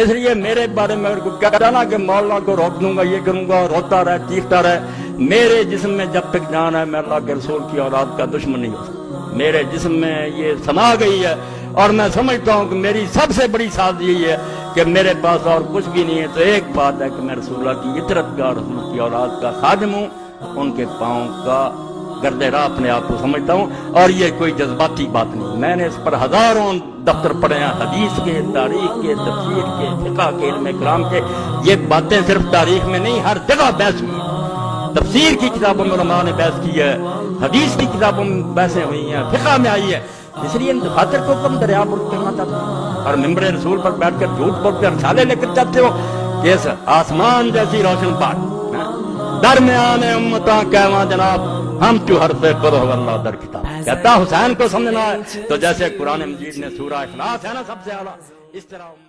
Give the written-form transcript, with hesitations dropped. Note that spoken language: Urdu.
اس لیے میرے بارے میں کہتا نا کہ مولانا کو روک دوں گا، یہ کروں گا، روتا رہے چیختا رہے، میرے جسم میں جب تک جان ہے میں اللہ کے رسول کی اولاد کا دشمن نہیں ہو سکتا۔ میرے جسم میں یہ سما گئی ہے اور میں سمجھتا ہوں کہ میری سب سے بڑی ساز یہی ہے کہ میرے پاس اور کچھ بھی نہیں ہے، تو ایک بات ہے کہ میں رسول اللہ کی اطرت گار، رسول کی اولاد کا خادم ہوں، ان کے پاؤں کا گرد راہ اپنے آپ کو سمجھتا ہوں، اور یہ کوئی جذباتی بات نہیں۔ میں نے اس پر ہزاروں دفتر پڑھے ہیں، حدیث کے، تاریخ کے، تفسیر کے، فقہ کے، علم کلام کے۔ یہ باتیں صرف تاریخ میں نہیں، ہر جگہ بحث ہوئی ہے۔ تفسیر کی کتابوں میں علماء نے بحث کی ہے، حدیث کی کتابوں میں بحثیں ہوئی ہیں، فقہ میں آئی ہے۔ اس لیے ان دفاتر کو تم دریا پر کرنا چاہتے ہو اور ممبر رسول پر بیٹھ کر جھوٹ بول کر رسالے لے کر چاہتے ہو کہ اس آسمان جیسی روشن بات درمیان امتاں کہواں جناب ہم تو ہر سے کرو اللہ در کتاب کہتا حسین کو سمجھنا ہے تو جیسے قرآن مجید نے سورہ اخلاص ہے نا سب سے اعلیٰ، اس طرح